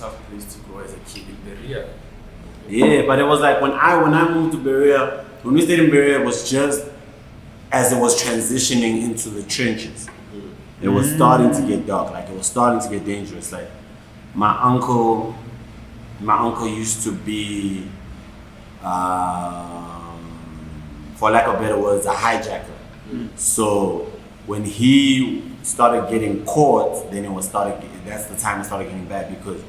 tough place to go as a kid in Berea. Yeah, but it was like when I moved to Berea, when we stayed in Berea, it was just as it was transitioning into the trenches. It was starting to get dark, like it was starting to get dangerous. Like my uncle used to be, for lack of better words, a hijacker. So when he started getting caught, then that's the time it started getting bad, because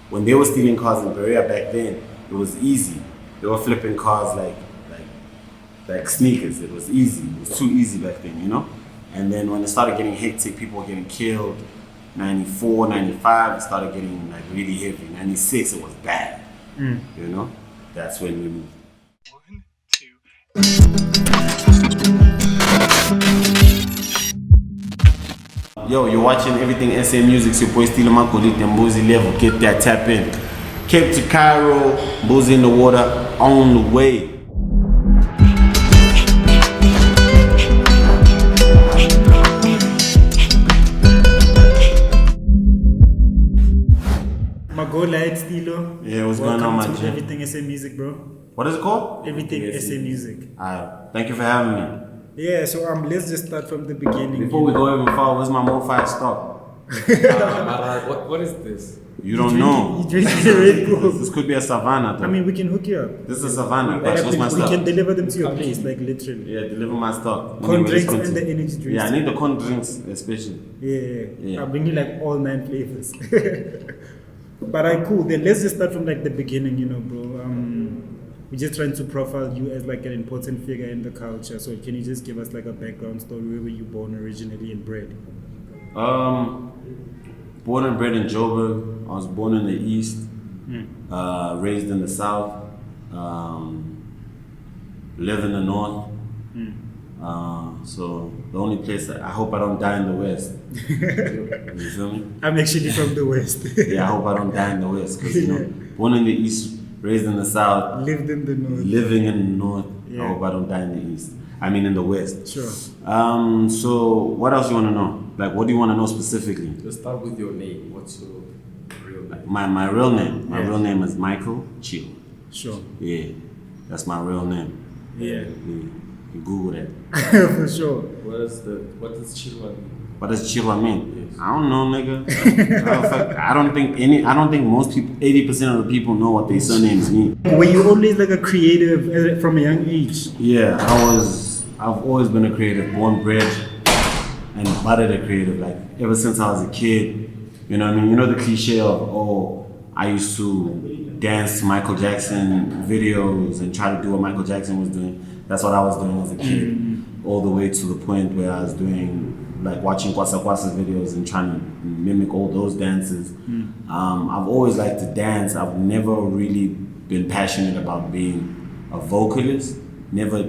when they were stealing cars in Berea back then, it was easy. They were flipping cars like sneakers. It was easy. It was too easy back then, you know? And then when it started getting hectic, people were getting killed. 94, 95, it started getting like really heavy. 96, it was bad. You know? That's when we moved. 1, 2. Yo, you're watching Everything SA Music. It's your boy Stilo Magolide and Ubezi level. Get that, tap in. Cape to Cairo, Ubezi in the water, on the way. Magolide, Stilo. Yeah, what's going on, my Welcome to G? Everything SA Music, bro. What is it called? Everything SA Music. Thank you for having me. Yeah, so let's just start from the beginning. Before we go even far, where's my Mo5 stock? What is this? You don't know. You drink the Red Bull. This could be a savannah, though. I mean, we can hook you up. This is a savannah. But What's my we stock? can deliver them to your place, like literally. Yeah, deliver my stock. Con Anyway, drinks and the energy drinks. Yeah, I need the con drinks especially. Yeah. I'll bring you like all 9 flavors. But cool. Then let's just start from like the beginning, you know, bro. We're just trying to profile you as like an important figure in the culture. So can you just give us like a background story? Where were you born originally and bred? Born and bred in Joburg. I was born in the East, raised in the South, live in the North. So the only place I hope I don't die in the West. You feel me? I'm actually from the West. Yeah, I hope I don't die in the West, because you know, born in the East, raised in the South, Lived in the North. living in the North. Yeah. I hope I don't die in the East. I mean in the West. Sure. So what else you want to know? Like, what do you want to know specifically? Let's start with your name. What's your real name? My real name. My real name is Michael Chill. Sure. Yeah, that's my real name. Yeah. You Google that. For sure. What does Chilwa mean? What does Chilwa mean? I don't know, nigga. I don't think most people, 80% of the people know what their surnames mean. Were you always like a creative from a young age? Yeah, I've always been a creative, born, bred, and buttered a creative. Like ever since I was a kid, you know what I mean? You know the cliche of, I used to dance to Michael Jackson videos and try to do what Michael Jackson was doing. That's what I was doing as a kid, all the way to the point where I was doing, like watching Kwasa Kwasa's videos and trying to mimic all those dances. I've always liked to dance. I've never really been passionate about being a vocalist. Never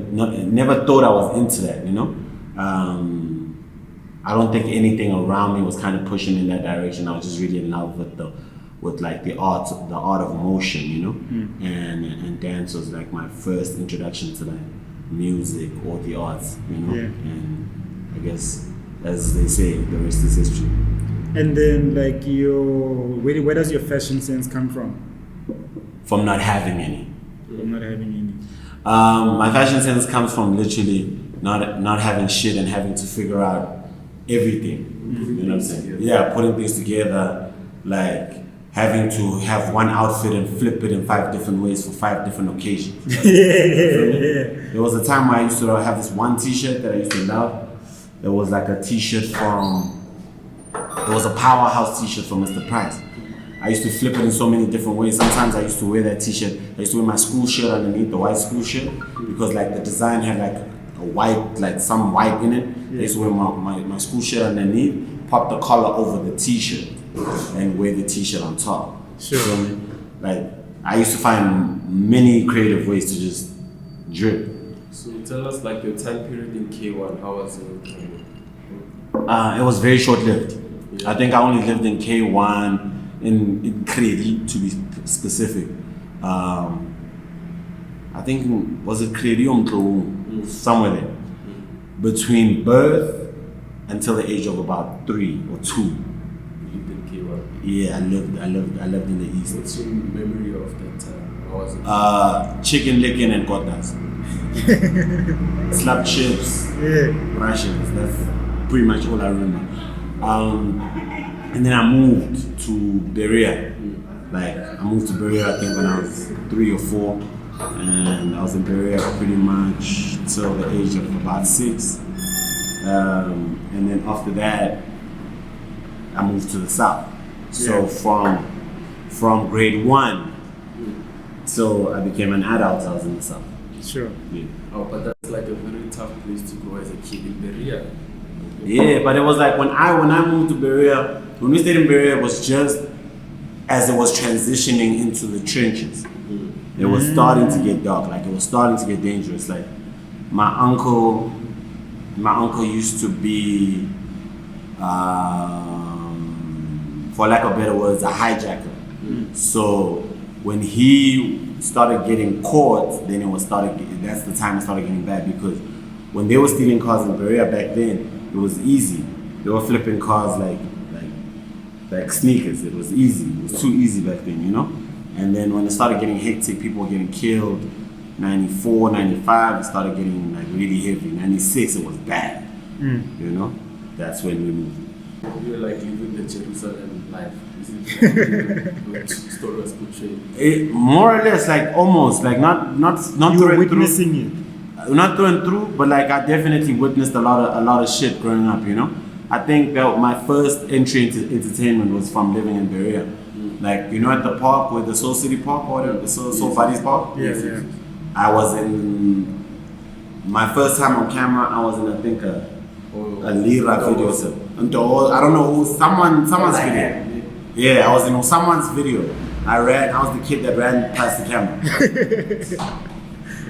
thought I was into that, you know? I don't think anything around me was kind of pushing in that direction. I was just really in love with the art of motion, you know? And dance was like my first introduction to like music or the arts, you know? Yeah. And I guess, as they say, the rest is history. And then like where does your fashion sense come from? From not having any. From not having any. My fashion sense comes from literally not having shit and having to figure out everything. You know what I'm saying? Yeah, putting things together, like having to have one outfit and flip it in 5 different ways for 5 different occasions. Yeah. There was a time where I used to have this one t-shirt that I used to love. There was like a t-shirt it was a Powerhouse t-shirt from Mr. Price. I used to flip it in so many different ways. Sometimes I used to wear that t-shirt. I used to wear my school shirt underneath, the white school shirt, because like the design had like a white, like some white in it. I used to wear my school shirt underneath, pop the collar over the t-shirt, and wear the t-shirt on top. Sure. You know what I mean? Like, I used to find many creative ways to just drip. So tell us like your time period in K1, how was it? It was very short-lived. Yeah. I think I only lived in K1 in Kredi, to be specific. I think, was it Kredi or Mtlowu? Somewhere there. Between birth until the age of about 3 or 2. You lived in K1? Yeah, I lived in the east. What's your memory of that time? How was it? Chicken licking and kotas. Slap chips, Yeah. rations. That's pretty much all I remember. And then I moved to Berea. Like I moved to Berea, I think when I was 3 or 4, and I was in Berea pretty much till the age of about 6. And then after that, I moved to the south. So from grade 1 till I became an adult, I was in the south. Sure. Yeah. Oh, but that's like a very tough place to go as a kid in Berea. Yeah, but it was like when I moved to Berea, when we stayed in Berea, it was just as it was transitioning into the trenches. It was starting to get dark, like it was starting to get dangerous. Like my uncle used to be, for lack of better words, a hijacker. So when he started getting caught, then that's the time it started getting bad, because when they were stealing cars in Berea back then, it was easy. They were flipping cars like sneakers. It was easy. It was too easy back then, you know? And then when it started getting hectic, people were getting killed. 94, 95, it started getting like really heavy. 96, it was bad. You know? That's when we moved. You were like living the Jerusalem life. Is it like story was portrayed? More or less, like almost, like not You were through and through. witnessing it. Not through and through, but like I definitely witnessed a lot of shit growing up, you know. I think that my first entry into entertainment was from living in Berea. Like, you know, at the park, with the Soul City Park or the Soul Buddies Park. Yes, yeah. I was in my first time on camera. I was in, I think, a Lira video. So, I don't know who, someone's video. Yeah, I was in someone's video. I was the kid that ran past the camera.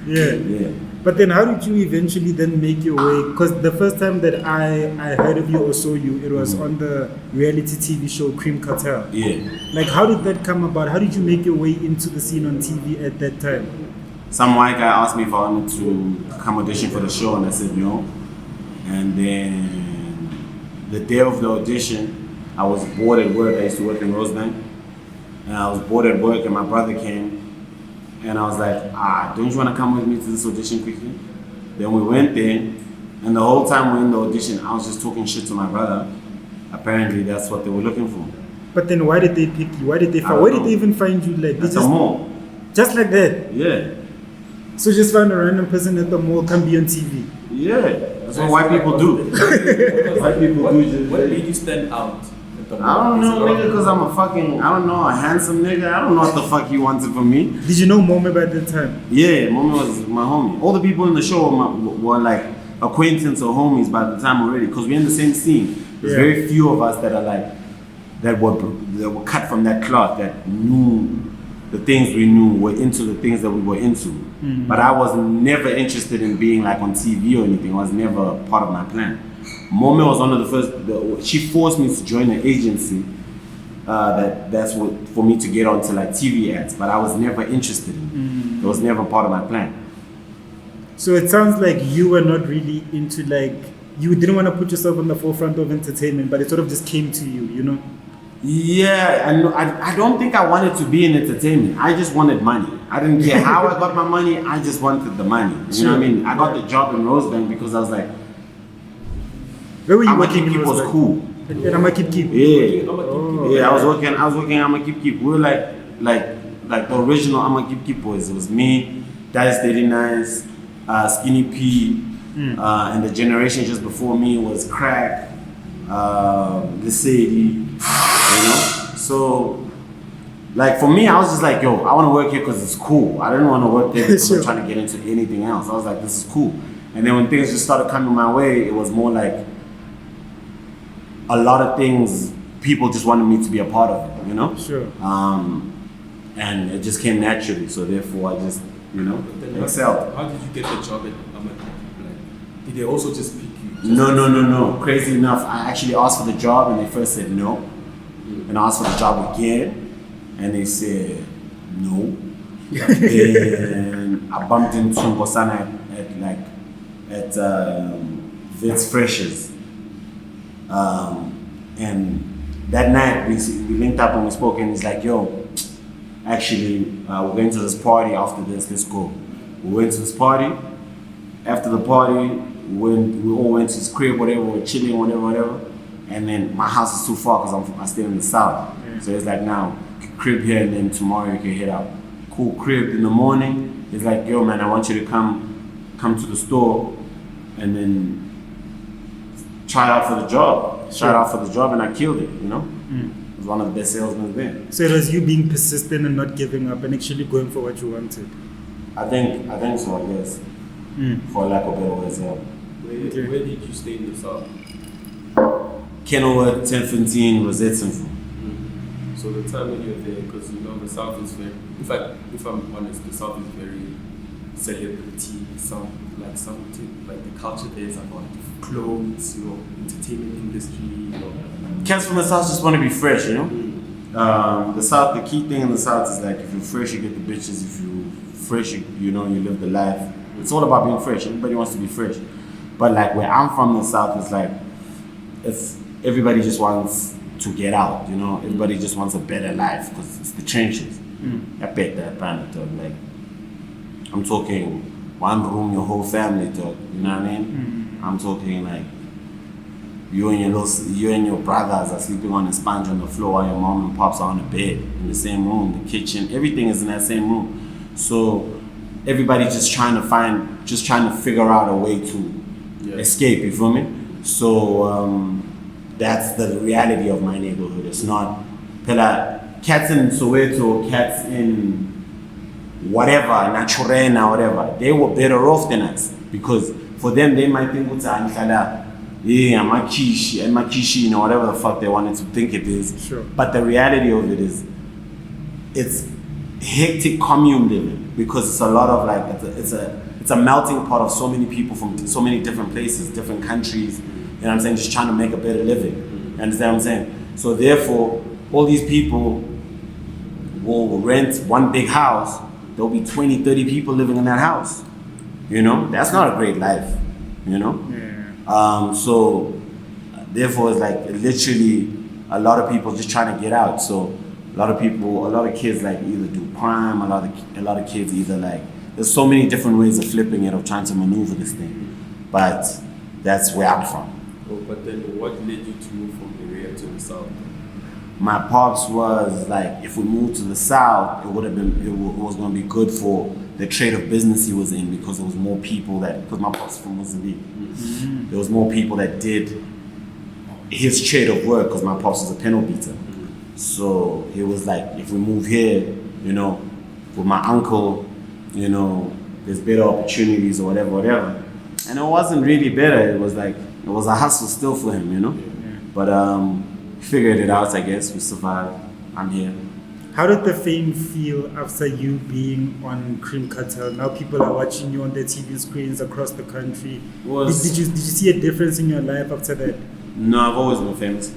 Yeah. But then how did you eventually then make your way? Because the first time that I heard of you or saw you, it was on the reality TV show Cartel. Yeah. Like, how did that come about? How did you make your way into the scene on TV at that time? Some white guy asked me if I wanted to come audition for the show, and I said no. And then the day of the audition, I was bored at work. I used to work in Rosebank. And I was bored at work, and my brother came. And I was like, don't you want to come with me to this audition quickly? Then we went there, and the whole time we're in the audition, I was just talking shit to my brother. Apparently, that's what they were looking for. But then why did they pick you? Why did they Where did they even find you? Like, at the mall. Just like that? Yeah. So just find a random person at the mall, can be on TV? Yeah. That's what white people do. White people do just... What made you stand out? I don't know, nigga, because I'm a handsome nigga. I don't know what the fuck you wanted from me. Did you know Momi by that time? Yeah, Momi was my homie. All the people in the show were like acquaintance or homies by the time already, because we're in the same scene. There's very few of us that are like, that were cut from that cloth, that knew the things we knew, were into the things that we were into. But I was never interested in being like on TV or anything. It was never part of my plan. Momi was one of the first. She forced me to join an agency. That's what for me to get onto like TV ads, but I was never interested in it. It was never part of my plan. So it sounds like you were not really into, like, you didn't want to put yourself on the forefront of entertainment, but it sort of just came to you, you know? Yeah, I don't think I wanted to be in entertainment. I just wanted money. I didn't care how I got my money. I just wanted the money. You know what I mean? I got the job in Rosebank because I was like, where were you working? Amakipkip was cool. At Amakipkip? Yeah. Oh, Yeah, I was working at Amakipkip. We were like the original Amakipkip boys. It was me, Dice 39s, Skinny P, and the generation just before me was Crack, the City, you know? So, like for me, I was just like, yo, I want to work here because it's cool. I didn't want to work there because I'm trying to get into anything else. I was like, this is cool. And then when things just started coming my way, it was more like a lot of things, people just wanted me to be a part of it, you know? Sure. And it just came naturally, so therefore I just, you know, excelled. How did you get the job at Amakipkip? Like, did they also just pick you? No. Crazy enough, I actually asked for the job and they first said no. And I asked for the job again and they said no. Then I bumped into Nkosana at Vit's Freshers. And that night we linked up and we spoke, and he's like, yo, actually, we're going to this party after this, let's go. We went to this party. After the party, we all went to his crib, whatever, we're chilling, whatever. And then my house is too far because I stay in the south. Yeah. So it's like, now, crib here, and then tomorrow you can head out. Cool. Crib in the morning. It's like, yo, man, I want you to come to the store and then try out for the job. Try out for the job, and I killed it, you know? I was one of the best salesmen there. So it was you being persistent and not giving up and actually going for what you wanted. I think so, I guess. For lack of better words, yeah. Where did you stay in the south? Kenelworth, 1015, Rosette. So the time when you were there, because you know the south is very, in fact, if I'm honest, the south is very celebrity, something like the culture there is about clothes, you know, entertainment industry, you know. Cats from the south just want to be fresh, you know. The south, the key thing in the south is like, if you're fresh, you get the bitches. If you're fresh, you know, you live the life. It's all about being fresh. Everybody wants to be fresh. But like where I'm from, the south, it's like, everybody just wants to get out, you know. Everybody just wants a better life because it's the trenches. I bet that kind of like, I'm talking one room, your whole family talk. You know what I mean? I'm talking like you and your brothers are sleeping on a sponge on the floor while your mom and pops are on a bed in the same room. The kitchen, everything is in that same room. So everybody's just trying to figure out a way to escape. You feel me? So that's the reality of my neighborhood. It's not cats in Soweto, cats in whatever, Naturena, whatever. They were better off than us because for them they might think Amakishi, you know, whatever the fuck they wanted to think it is. Sure. But the reality of it is, it's hectic commune living because it's a lot of like it's a melting pot of so many people from so many different places, different countries. You know what I'm saying? Just trying to make a better living. You understand what I'm saying? So therefore, all these people will rent one big house. There'll be 20, 30 people living in that house. You know? That's not a great life. You know? Yeah. So therefore, it's like literally a lot of people just trying to get out. So a lot of kids like either do crime, a lot of kids either like, there's so many different ways of flipping it, of trying to maneuver this thing. But that's where I'm from. Oh, but then what led you to move from the area to the south? My pops was like, if we moved to the south, it was going to be good for the trade of business he was in because there was more people because my pops from Mozambique. There was more people that did his trade of work because my pops was a panel beater. So he was like, if we move here, you know, with my uncle, you know, there's better opportunities or whatever. And it wasn't really better. It was like, it was a hustle still for him, you know. Yeah. But figured it out, I guess. We survived. I'm here. How did the fame feel after you being on Cream Cartel? Now people are watching you on their TV screens across the country. Did you see a difference in your life after that? No, I've always been famous.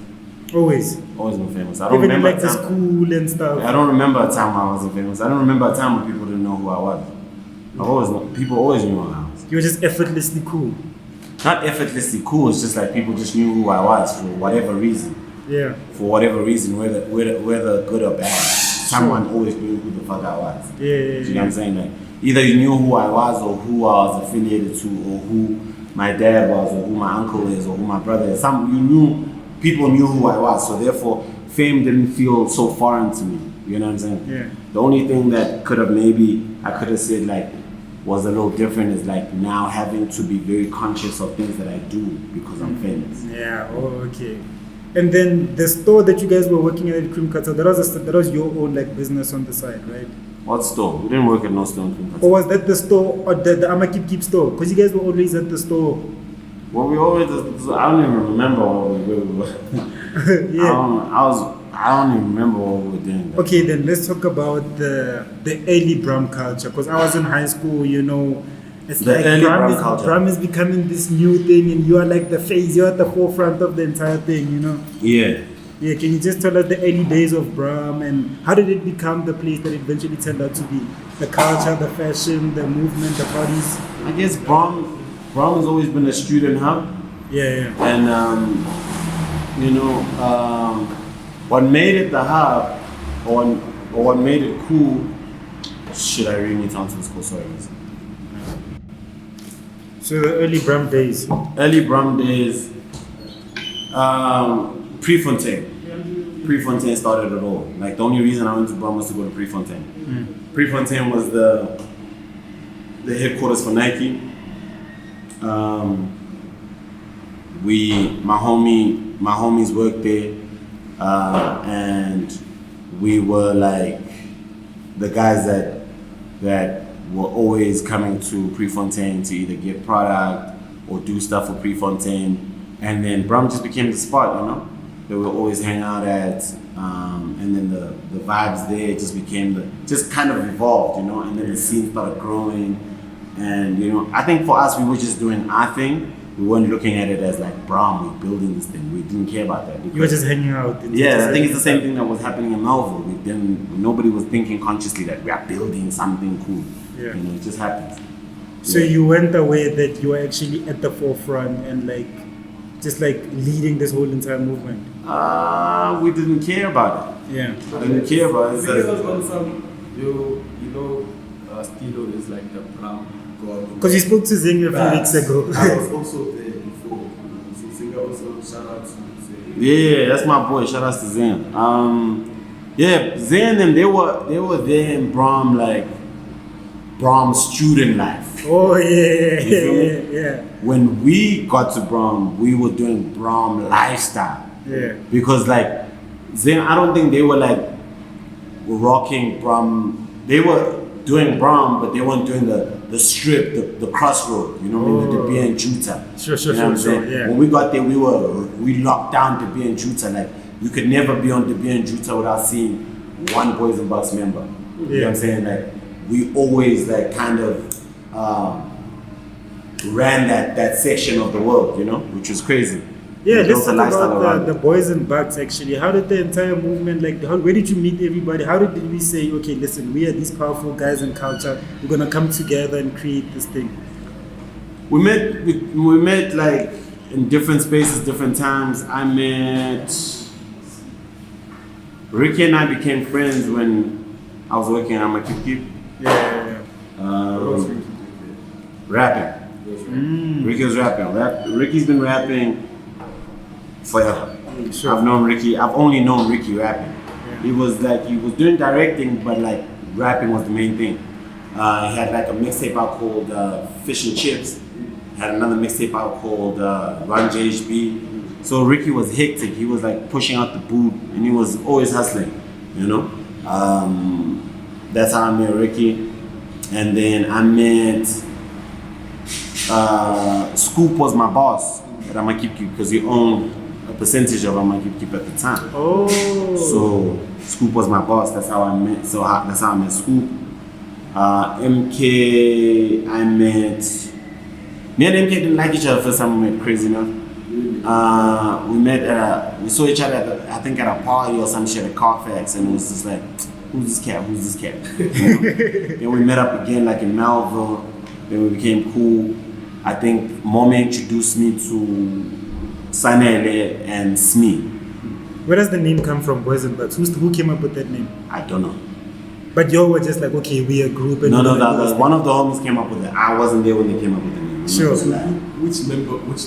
Always Been famous. I don't even remember in like the school and stuff. I don't remember a time when I wasn't famous. I don't remember a time when people didn't know who I was. People always knew who I was. You were just effortlessly cool. Not effortlessly cool. It's just like people just knew who I was for whatever reason. Yeah. For whatever reason, whether good or bad, someone always knew who the fuck I was. Yeah. Do you know what I'm saying? Like either you knew who I was or who I was affiliated to or who my dad was or who my uncle is or who my brother is. People knew who I was. So therefore, fame didn't feel so foreign to me. You know what I'm saying? Yeah. The only thing that I could have said like was a little different is like now having to be very conscious of things that I do because I'm famous. Yeah. Oh, okay. And then the store that you guys were working at Cream Cartel, that was your own like business on the side, right? What store? We didn't work at no store in Cream Cartel. Or was that the store or the Amakipkip store? Because you guys were always at the store. Well, I don't even remember where we were. Yeah. I don't even remember what we were doing. Okay, then let's talk about the early Brum culture. Because I was in high school, you know, it's The like early Brum Brum culture. Brum is becoming this new thing, and you are like the face, you're at the forefront of the entire thing, you know. Yeah. Yeah, can you just tell us the early days of Brum and how did it become the place that it eventually turned out to be? The culture, the fashion, the movement, the parties. I guess Brum has always been a student hub. Yeah. And, what made it the hub, or what made it cool. Shit, I really need to answer this call. Sorry, guys. So the early Brum days. Early Brum days. Prefontaine. Prefontaine started it all. Like the only reason I went to Brum was to go to Prefontaine. Prefontaine was the headquarters for Nike. My homies worked there, and we were like the guys that were always coming to Prefontaine to either get product or do stuff for Prefontaine, and then Brum just became the spot, you know, that we always hang out at, and then the vibes there just kind of evolved, you know, and then the scene started growing, and you know, I think for us we were just doing our thing. We weren't looking at it as like Brum, we're building this thing. We didn't care about that. You were just hanging out. Yeah, I think it's the same thing that was happening in Melville. Nobody was thinking consciously that we are building something cool. Yeah. You know, it just happens. So you weren't aware that you were actually at the forefront and like just like leading this whole entire movement. We didn't care about it. Yeah. I didn't care about it. Stilo is like the Brum god. Because you spoke to Zing a few weeks ago. I was also there before. So Zing also, shout out to Zing. Yeah, that's my boy. Shout out to Zen. Yeah, Zen and them, they were there in Brum, like Brum student life. Oh yeah. You feel me? Yeah. When we got to Brum, we were doing Brum lifestyle. Yeah. Because like Zen, I don't think they were like rocking Brum. They were doing Brum, but they weren't doing the strip, the crossroad, you know what I mean, the De Beer and Juta. Sure, you know what I'm saying? yeah. When we got there, we locked down De Beer and Juta. Like, you could never be on De Beer and Juta without seeing one Boyzn Bucks member. You know what I'm saying? Like, we always like kind of ran that section of the world, you know, which was crazy. Yeah, We let's built a talk lifestyle about around the Boyzn Bucks actually. How did the entire movement, like, where did you meet everybody? How did we say, okay, listen, we are these powerful guys in culture, we're gonna come together and create this thing? We met like in different spaces, different times. I met Ricky and I became friends when I was working at Amakipkip. Yeah. Rapping. Ricky was rapping. Ricky's been rapping forever. Sure. I've only known Ricky rapping. Yeah. He was doing directing, but like rapping was the main thing. He had like a mixtape out called Fish and Chips. Had another mixtape out called Run JHB. So Ricky was hectic. He was like pushing out the boot, and he was always hustling, you know. That's how I met Ricky, and then I met Scoop was my boss at Amakipkip because he owned a percentage of Amakipkip at the time. Oh. So Scoop was my boss. That's how I met. That's how I met Scoop. MK, I met. Me and MK didn't like each other first time we met. Crazy enough. We saw each other I think at a party or some shit at Carfax, and it was just like, who's this cat? Then we met up again like in Melville. Then we became cool. I think Mommy introduced me to uSanele and Smee. Where does the name come from, Boyzn Bucks? Who came up with that name? I don't know. But y'all were just like, okay, we are a group. And No, one of the homies came up with it. I wasn't there when they came up with the name. Sure. So which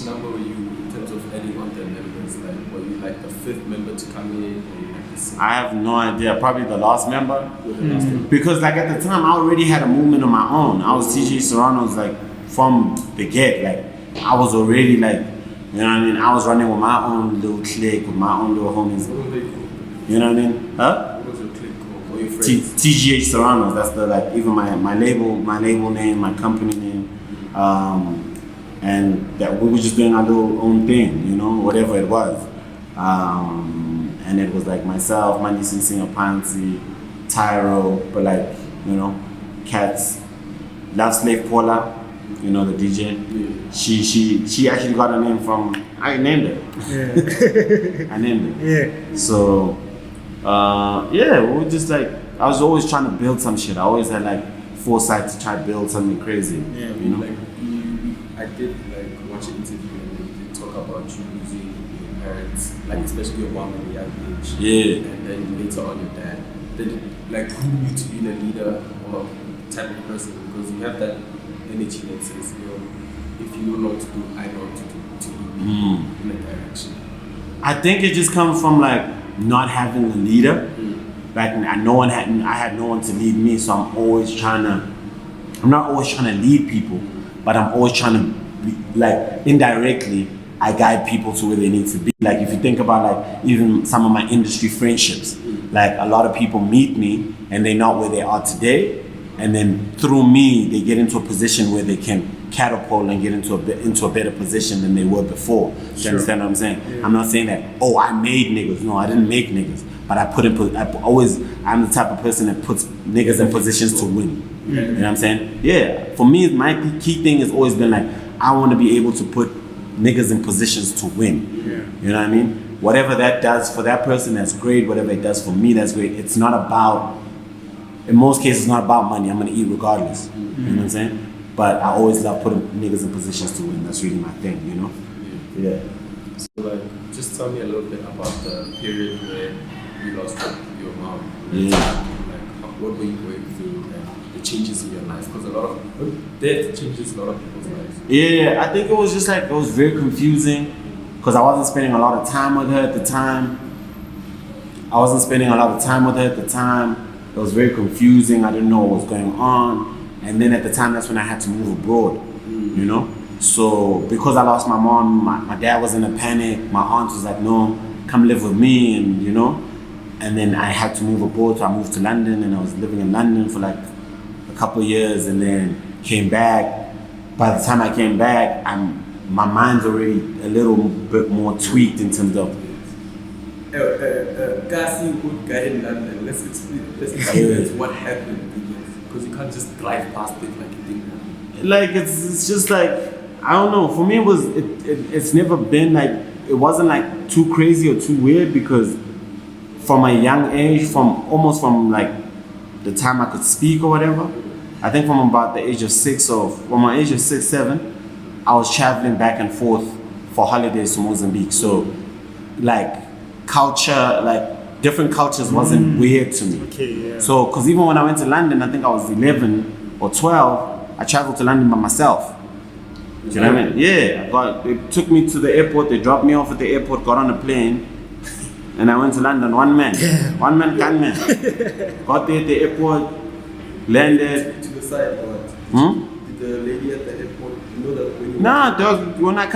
number were you in terms of adding on the members? Like, were you like the fifth member to come in, or you like the sixth? I have no idea. Probably the last member. Mm-hmm. Because like at the time, I already had a movement of my own. I was TJ Serrano's like from the get. Like I was already like, you know what I mean? I was running with my own little clique, with my own little homies. What were they called? You know what I mean? Huh? What was your clique called? Or your friends? TGH Serrano's. That's the like even my label name, my company name. And that we were just doing our little own thing, you know, whatever it was. And it was like myself, Mandisi Sinaphantsi, Tyro, but like, you know, Cats, Love Slave Paula, you know, the DJ. Yeah. She actually got her name from, I named it. Yeah. I named it. Yeah. So, yeah, we were just like, I was always trying to build some shit. I always had like foresight to try to build something crazy. Yeah. You know? Like I did like watch an interview and they talk about you using parents, like especially your mom at a young age. Yeah. And then later on your dad. Did it like groom you to be the leader or type of person? Because you have that energy that says, you know, if you know what to do, I know what to lead me in a direction. I think it just comes from like not having a leader. Like I had no one to lead me, so I'm not always trying to lead people, but I'm always trying to be, like indirectly, I guide people to where they need to be. Like if you think about like even some of my industry friendships, like a lot of people meet me and they're not where they are today, and then through me they get into a position where they can catapult and get into a better position than they were before. Do you understand what I'm saying? Yeah. I'm not saying that, oh, I made niggas. No, I didn't make niggas. But I'm the type of person that puts niggas in positions to win. You know what I'm saying? Yeah. For me, my key thing has always been like, I want to be able to put niggas in positions to win. You know what I mean? Whatever that does for that person, that's great. Whatever it does for me, that's great. It's not about, in most cases, it's not about money. I'm going to eat regardless. You know what I'm saying? But I always love putting niggas in positions to win. That's really my thing, you know? Yeah. So like, just tell me a little bit about the period where you lost your mom. Yeah. Like, what were you going through and the changes in your life? Because a lot of death changes a lot of people's lives. Yeah, I think it was just like, it was very confusing because I wasn't spending a lot of time with her at the time. It was very confusing. I didn't know what was going on. And then at the time, that's when I had to move abroad, you know? So because I lost my mom, my dad was in a panic. My aunt was like, no, come live with me, and you know? And then I had to move abroad, so I moved to London, and I was living in London for like a couple of years, and then came back. By the time I came back, my mind's already a little bit more tweaked in terms of Kasi would guy in London. Let's experience what happened. Because you can't just drive past it like it didn't happen. Like it's just like, I don't know. For me, it's never been like, it wasn't like too crazy or too weird, because from a young age, from like the time I could speak or whatever, I think from about the age of 6 or from my age of 6, 7, I was traveling back and forth for holidays to Mozambique. So like culture, like different cultures wasn't weird to me. Okay, yeah. So, because even when I went to London, I think I was 11 or 12, I traveled to London by myself. Do you know what I mean? Yeah, they took me to the airport, they dropped me off at the airport, got on a plane, and I went to London, one man gunman. Got there at the airport, landed. To the side, what? Did the lady at the airport know that when you Nah, dog, when I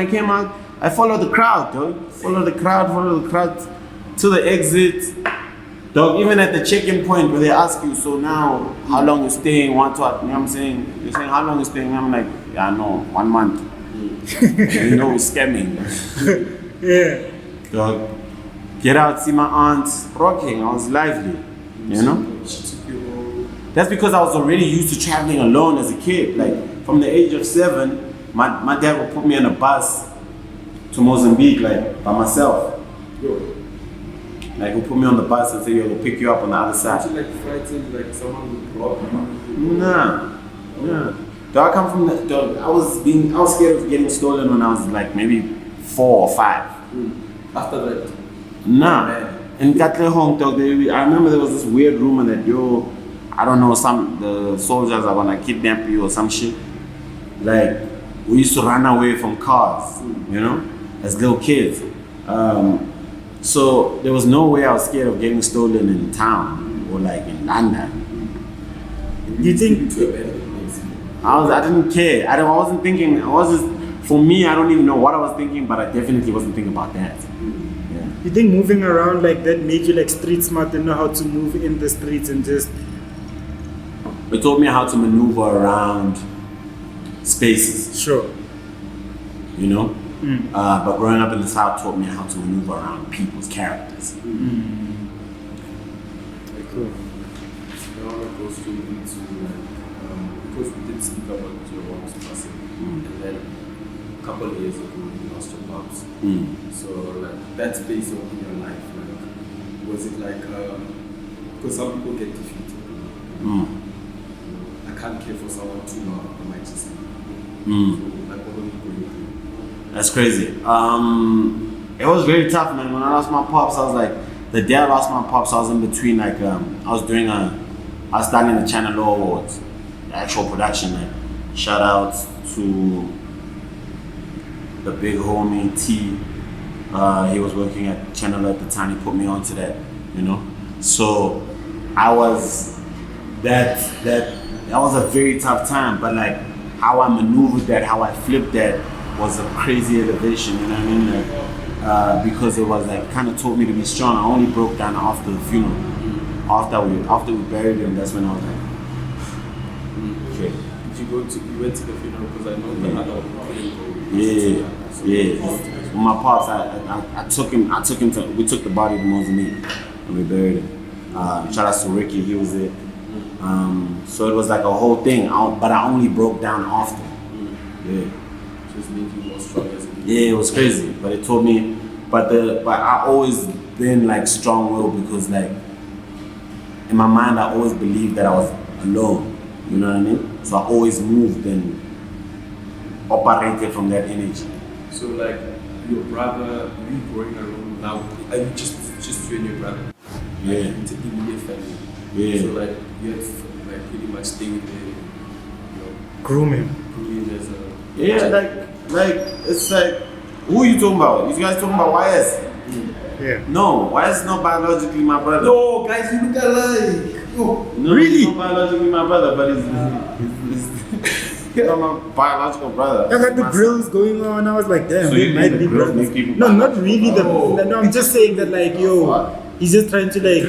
came out, I followed the crowd, dog. Follow the crowd to the exit. Dog, even at the check-in point where they ask you, so now, how long you staying, what, you know what I'm saying? They're saying, how long you staying? I'm like, yeah, no, 1 month. You know, we're scamming. Yeah. Dog, get out, see my aunt rocking, I was lively, you know? That's because I was already used to traveling alone as a kid. Like, from the age of 7, my dad would put me on a bus to Mozambique, like, by myself. Like, he'll put me on the bus and say, yo, we'll pick you up on the other side. Did you like frightened, like someone would rob you? Nah. Dog, I come from the, dog, I was scared of getting stolen when I was like maybe 4 or 5. After that? Nah. In Katlehong, dog, I remember there was this weird rumor that, yo, I don't know, the soldiers are gonna kidnap you or some shit. Like, we used to run away from cars, you know, as little kids. So there was no way I was scared of getting stolen in town or like in London. You think? I didn't care. I wasn't thinking. For me, I don't even know what I was thinking, but I definitely wasn't thinking about that. Yeah. You think moving around like that made you like street smart and know how to move in the streets and just? It taught me how to maneuver around spaces. Sure. You know. But growing up in the South taught me how to maneuver around people's characters. Cool. Now I want to go straight into because we did speak about your mom's passing, and then a couple of years ago you lost your moms. So like that space in your life, like was it like because some people get defeated. I can't care for someone too long, I might just. So like what are you going through? That's crazy. it was very tough, man. When I lost my pops, I was like, the day I lost my pops, I was in between, like, I was starting the Channel O Awards, the actual production, like, shout outs to the big homie T. He was working at Channel at the time, he put me onto that, you know? So, that was a very tough time, but like, how I maneuvered that, how I flipped that was a crazy elevation, you know what I mean? Like, because it was like, kind of taught me to be strong. I only broke down after the funeral. After we buried him, that's when I was like, okay. Did you went to the funeral? Because I know the other one couldn't go. Yeah. With my pops, I took him to, we took the body to Mozambique and we buried him. Shout out to Ricky, he was there. So it was like a whole thing, but I only broke down after. Yeah. Just made you more strong as a kid. Yeah, it was crazy, but it taught me. But I always been like strong-willed because like in my mind I always believed that I was alone. You know what I mean? So I always moved and operated from that energy. So like your brother, you growing around now, are you just you and your brother? Yeah. Like, it's an immediate family. Yeah. So like you have to like pretty much stay with him, you know, Groom him. groom him as a Like it's like, who are you talking about? You guys talking about YS? Yeah. No, YS is not biologically my brother. No, guys, you look alike. No, Really? He's not biologically my brother, but he's not my biological brother. I got the grills going on. I was like, damn, So they you might think be the grills brothers. make people No, not really. Oh. No, I'm just saying that, like, yo, he's just trying to like.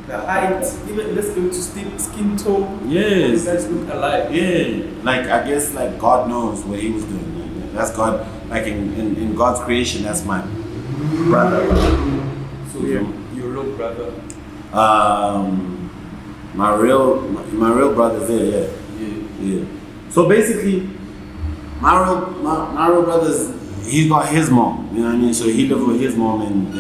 The height, even let's go to skin tone. You Yes. guys look alike. Yeah. Like I guess like God knows what he was doing. Like, that's God. Like in God's creation, that's my brother. So your real brother. My real brother's there. Yeah. So basically, my real brother's, he's got his mom, you know what I mean? So he lived with his mom and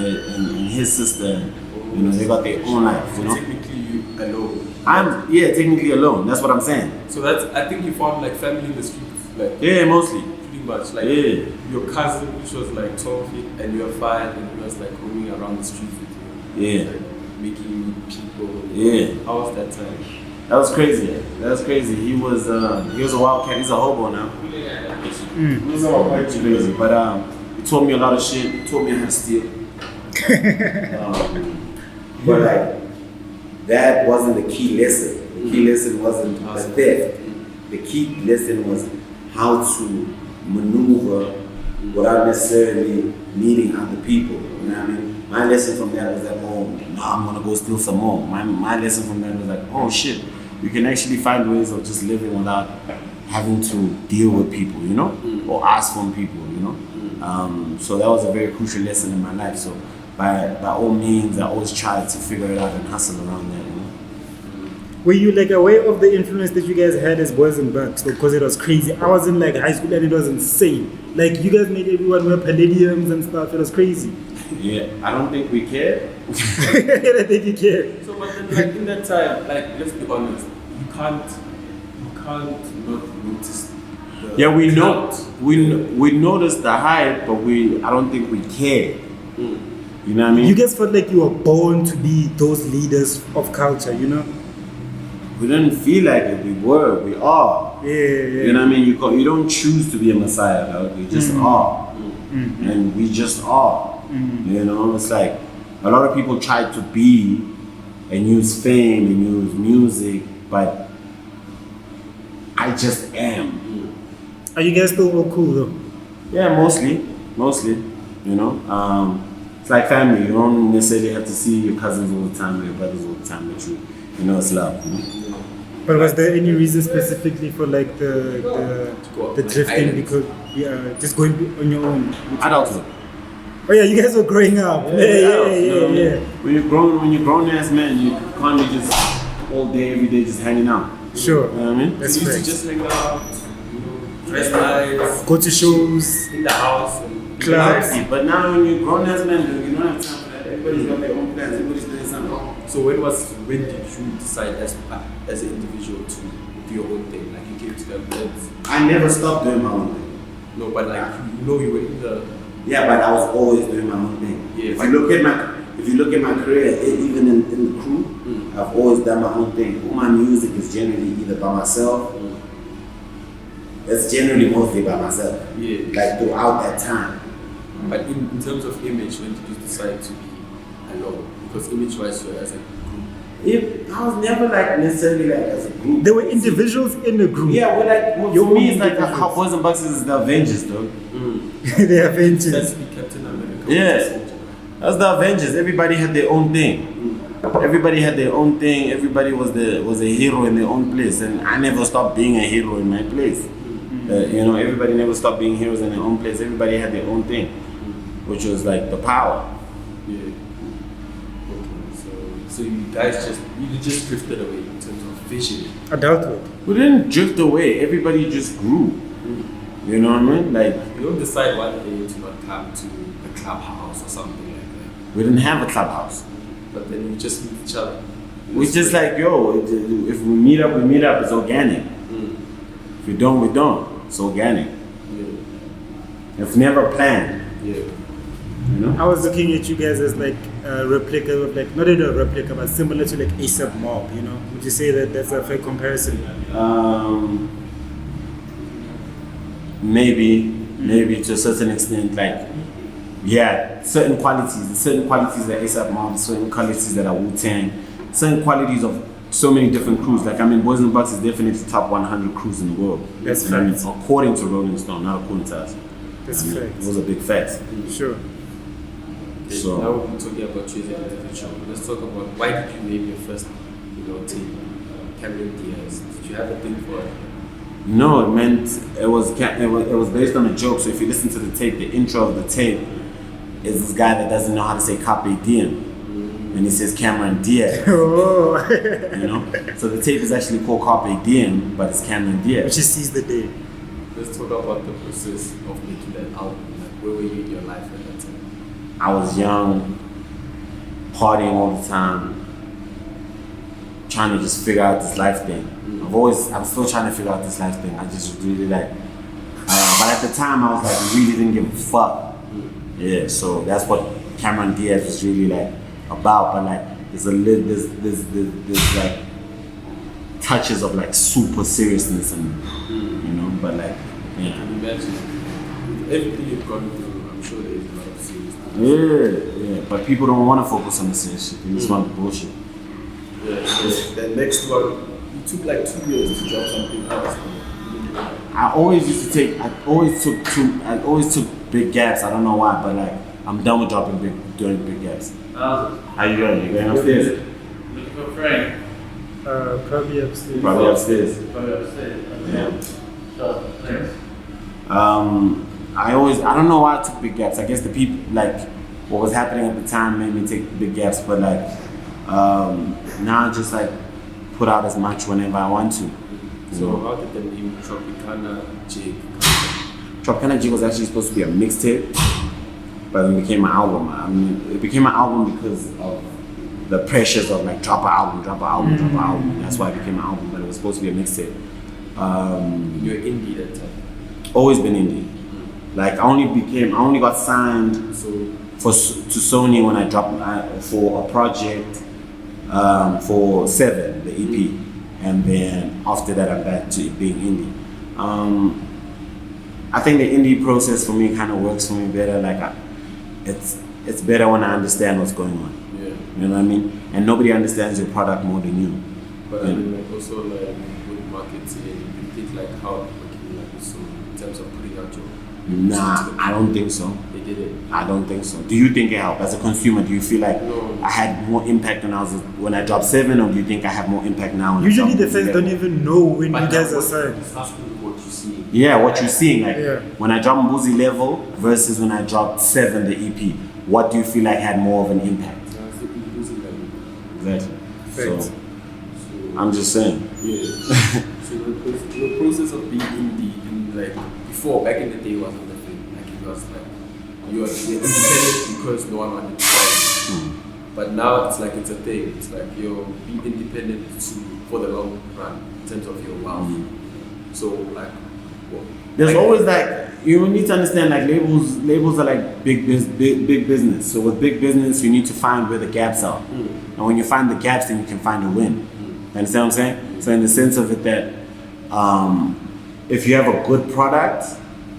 his sister, you know, they got their own life, you know? Technically you alone. Technically alone, that's what I'm saying. So I think you found like family in the streets, like Yeah, mostly. pretty much. Like Yeah. your cousin, which was like 12 feet, and you were 5, and he was like roaming around the streets with you. Yeah. Like making people. Yeah. How was that time? That was crazy. He was a wildcat, he's a hobo now. He's quite crazy, but he taught me a lot of shit, he taught me how to steal. But like, that wasn't the key lesson. The key lesson wasn't the theft. The key lesson was how to maneuver without necessarily needing other people. You know what I mean? My lesson from that was that, oh, no, I'm gonna go steal some more. My lesson from that was like, oh shit, you can actually find ways of just living without having to deal with people, you know, or ask from people, you know. So that was a very crucial lesson in my life. So by all means, I always tried to figure it out and hustle around that, you know. Were you like aware of the influence that you guys had as Boyzn Bucks? Because it was crazy. I was in like high school and it was insane. Like you guys made everyone wear palladiums and stuff. It was crazy. Yeah, I don't think we cared. I don't think you care. So, but then, like in that time, like let's be honest, you can't not notice. Yeah, we clout. we noticed the hype, but I don't think we cared. You know what I mean? You guys felt like you were born to be those leaders of culture, you know? We didn't feel like it. We are. Yeah. You know what I mean? You don't choose to be a messiah. Like, we just are, and we just are. You know, it's like a lot of people try to be and use fame and use music, but I just am. Are you guys still all cool though? Yeah, mostly. You know, it's like family. You don't necessarily have to see your cousins all the time, or your brothers all the time, but you know it's love. You know? But was there any reason specifically for like the drifting? Because just going on your own. Adulthood. Oh yeah, you guys were growing up. Yeah. When you're grown ass man, you can't be just all day, every day, just hanging out. Sure. You know what I mean? That's You used fair. to just hang out, you know, dress nice, Go to shows, in the house, and clubs. But now when you're grown ass man, you don't have time for that. Everybody's got their own plans. Everybody's doing something. So when did you decide as an individual to do your own thing? Like you came to the events. I never stopped doing my own thing. No, but like you know you were in the Yeah, but I was always doing my own thing. Yeah, if you look at my career, even in the crew, I've always done my own thing. All my music is generally either by myself. It's generally mostly by myself. Yeah. Like throughout that time. But in terms of image, when did you decide to be alone? Because image-wise, you're as a group. I was never like necessarily like as a group. There were individuals in the group. Yeah, we're like, for me, it's like how Boyzn Bucks is the Avengers, though. The Avengers. That's the Captain America. Yeah. That's the Avengers. Everybody had their own thing. Everybody had their own thing. Everybody was a hero in their own place, and I never stopped being a hero in my place. Everybody never stopped being heroes in their own place. Everybody had their own thing, which was like the power. Yeah. Okay. So you guys just drifted away in terms of vision. Adulthood. We didn't drift away. Everybody just grew. You know what I mean? Like you don't decide one day to not come to a clubhouse or something like that. we didn't have a clubhouse. But then you just meet each other. We just like, yo, if we meet up, we meet up. It's organic. If we don't, we don't. It's organic. Yeah. It's never planned. Yeah. You know? I was looking at you guys as like a replica of like, not even a replica, but similar to like ESAM Mob, you know? Would you say that that's a fair comparison? Maybe to a certain extent, like, yeah, certain qualities that ASAP Mob, certain qualities that are Wu-Tang, certain qualities of so many different crews. Like, I mean, Boyzn Bucks is definitely top 100 crews in the world. That's I mean, facts. according to Rolling Stone, not according to us. That's I mean, facts. those are big facts. Sure. Okay, So- now we're talking about choosing an individual. Let's talk about why did you name your first, tape, Cameron Diaz? Did you have a thing for it? No, it meant it was based on a joke. So if you listen to the tape, the intro of the tape is this guy that doesn't know how to say Carpe Diem, and he says Cameron Diaz. Oh. So the tape is actually called Carpe Diem, but it's Cameron Diaz. Which is seize the day. Let's talk about the process of making that album. Like, where were you in your life at that time? I was young, partying all the time, trying to just figure out this life thing. I'm still trying to figure out this life thing. I just really like, but at the time I was like, really didn't give a fuck. Yeah, so that's what Cameron Diaz was really like about. But like, there's like touches of like super seriousness and but like, yeah. Can you imagine? With everything you've gone through, I'm sure there's a lot of seriousness. Yeah. But people don't want to focus on the serious shit. They just want the bullshit. Yeah. The next one, it took like 2 years to drop something else. I always took big gaps. I don't know why, but like I'm done with doing big gaps. How you doing? You going upstairs? Looking for Frank. Probably upstairs. Probably upstairs. Yeah. Sure, thanks. I don't know why I took big gaps. I guess the people, like, what was happening at the time made me take big gaps, but like, now I just like put out as much whenever I want to. So how did the name Tropicana Jig? Tropicana Jig was actually supposed to be a mixtape, but it became an album. I mean, it became an album because of the pressures of like drop an album. That's why it became an album, but it was supposed to be a mixtape. You were indie that time. Always been indie. Like I only got signed to Sony when I dropped for a project for 7, the EP, and then after that I'm back to being indie. I think the indie process for me kind of works for me better. Like it's better when I understand what's going on. Yeah. You know what I mean? And nobody understands your product more than you. But I mean, like also like with marketing, you think like how marketing like so in terms of putting out your Nah, I don't think so. They did it. I don't think so. Do you think it helped? As a consumer, do you feel like No. I had more impact when I dropped 7, or do you think I have more impact now? When Usually I the drop fans 7? don't even know when But you guys now are signed. it's asking what you see. Yeah, what you're seeing, like Yeah. when I dropped Ubezi Level versus when I dropped 7, the EP, what do you feel like had more of an impact? Exactly. Facts. So I'm just saying. Yeah. So the process of being indie in like before back in the day wasn't the thing. Like it was like you're independent because no one wanted to buy you. But now it's like it's a thing. It's like you're be independent for the long run in terms of your wealth. So like There's always like, you need to understand like labels are like big business. So with big business, you need to find where the gaps are. And when you find the gaps, then you can find a win. You understand what I'm saying? So in the sense of it that if you have a good product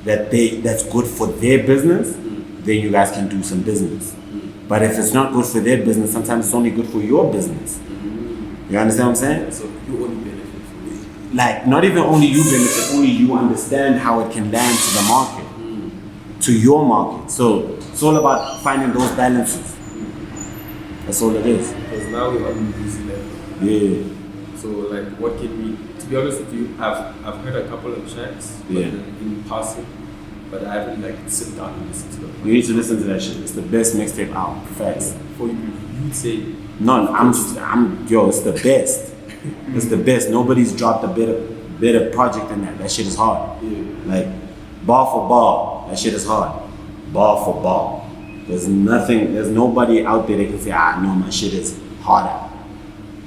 that's good for their business, then you guys can do some business. But if it's not good for their business, sometimes it's only good for your business. You understand what I'm saying? So you only benefit from it. Like, not even only you benefit, only you understand how it can land to the market, to your market. So it's all about finding those balances. That's all it is. Because now we're on Ubezi level. Yeah. So like, what can we? To be honest with you, I've heard a couple of tracks, but in passing, but I haven't like sit down and listen to them. You need to listen to that shit. It's the best mixtape out. Facts. For you say. No, yo, it's the best. It's the best. Nobody's dropped a better project than that. That shit is hard. Yeah. Like, bar for bar, that shit is hard. Bar for bar. There's nobody out there that can say, no, my shit is harder.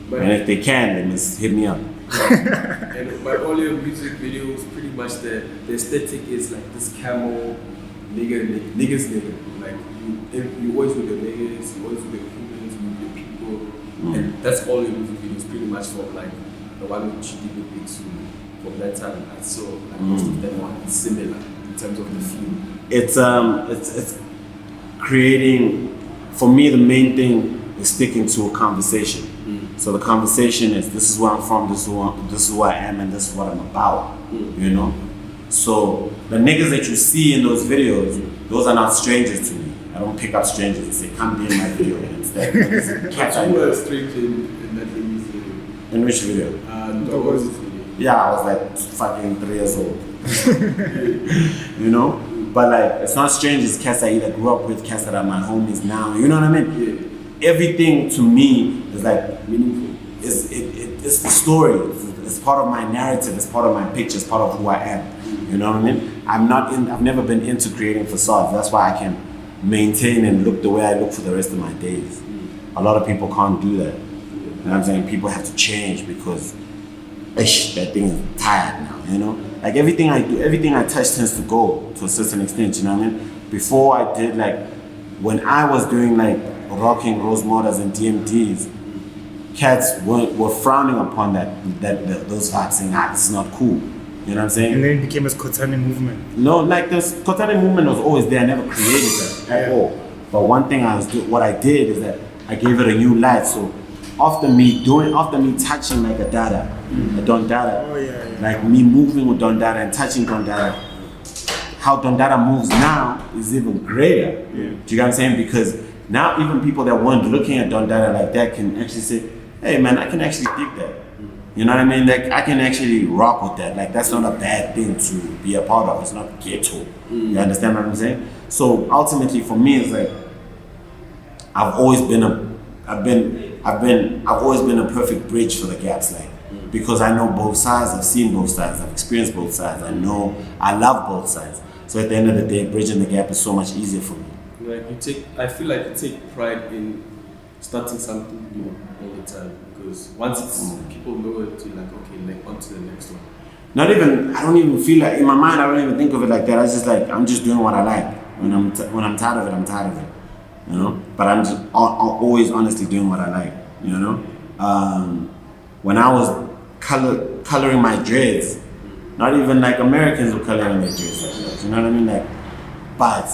But and if they can, they must hit me up. And by all your music videos, pretty much the aesthetic is like this camel, niggas. Like, you always with the niggas, you always with the humans, with the people. And that's all your music videos, pretty much from like the one which you did with Big Sue. From that time, I saw like most of them are similar in terms of the feel. It's creating, for me, the main thing is sticking to a conversation. So the conversation is, this is where I'm from, this is who I am, and this is what I'm about, you know? So the niggas that you see in those videos, those are not strangers to me. I don't pick up strangers and say, come be in my video. Instead, you were a stranger in that video. In which video? Yeah, I was like fucking 3 years old. You know? But like, it's not strangers, cats I either grew up with, cats that are my homies now, you know what I mean? Yeah. Everything to me is like meaningful. It's the story. It's part of my narrative. It's part of my picture. It's part of who I am. You know what I mean? I've never been into creating facades. That's why I can maintain and look the way I look for the rest of my days. A lot of people can't do that. You know what I'm saying? People have to change because that thing is tired now. You know? Like everything I do, everything I touch tends to go to a certain extent. You know what I mean? Before I did like, when I was doing like rocking rose motors and DMDs, cats were frowning upon those vibes, saying, this is not cool. You know what I'm saying? And then it became a Skotane movement. No, like the Skotane movement was always there. I never created that at all. But one thing what I did is that I gave it a new light. So after me touching like a Dada, a Don Dada, like me moving with Don Dada and touching Don Dada, how Don Dada moves now is even greater. Do you get what I'm saying? Because now even people that weren't looking at Don Dada like that can actually say, hey man, I can actually dig that. You know what I mean? Like I can actually rock with that. Like that's not a bad thing to be a part of. It's not ghetto. You understand what I'm saying? So ultimately for me it's like I've always been a perfect bridge for the gaps, like because I know both sides, I've seen both sides, I've experienced both sides, I love both sides. So at the end of the day, bridging the gap is so much easier for me. Like I feel like you take pride in starting something new all the time because once it's people know it, you're like okay, like on to the next one. I don't even feel like in my mind. I don't even think of it like that. I just like I'm just doing what I like. When I'm tired of it, I'm tired of it. You know. But I'm just always honestly doing what I like. You know. When I was coloring my dreads, not even like Americans were coloring their dreads like that. You know what I mean? Like, but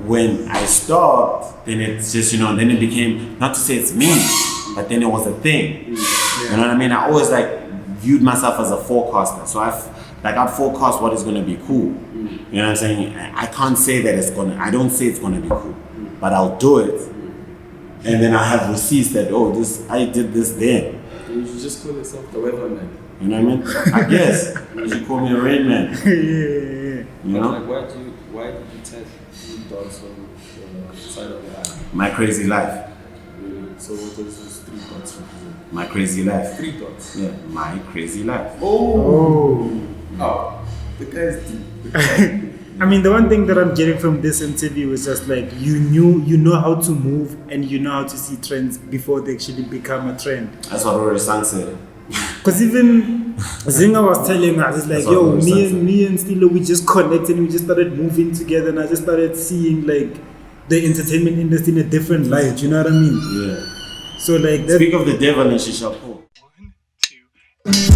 when I stopped, then it's just, then it became, not to say it's me, but then it was a thing. You know what I mean? I always like viewed myself as a forecaster. So I'd forecast what is going to be cool. You know what I'm saying? I can't say that I don't say it's going to be cool, but I'll do it. And then I have receipts that, I did this then. You should just call yourself the weatherman. You know what I mean? I guess. You should call me a rain man. Yeah. You know? Like, why did you tell dots on the side of your eye? My crazy life. Really? So what does those 3 dots represent? My crazy life. 3 dots? Yeah, my crazy life. Oh, the guy's deep. I mean, the one thing that I'm getting from this interview is just like you know how to move and you know how to see trends before they actually become a trend. That's what Rory Sang said. Because even Zinga was telling us, it's like, That's what yo, I was me and Stilo, we just connected and we just started moving together, and I just started seeing like the entertainment industry in a different light, you know what I mean? Yeah. So like that. Speak of the devil and Shisha Po. 1, 2.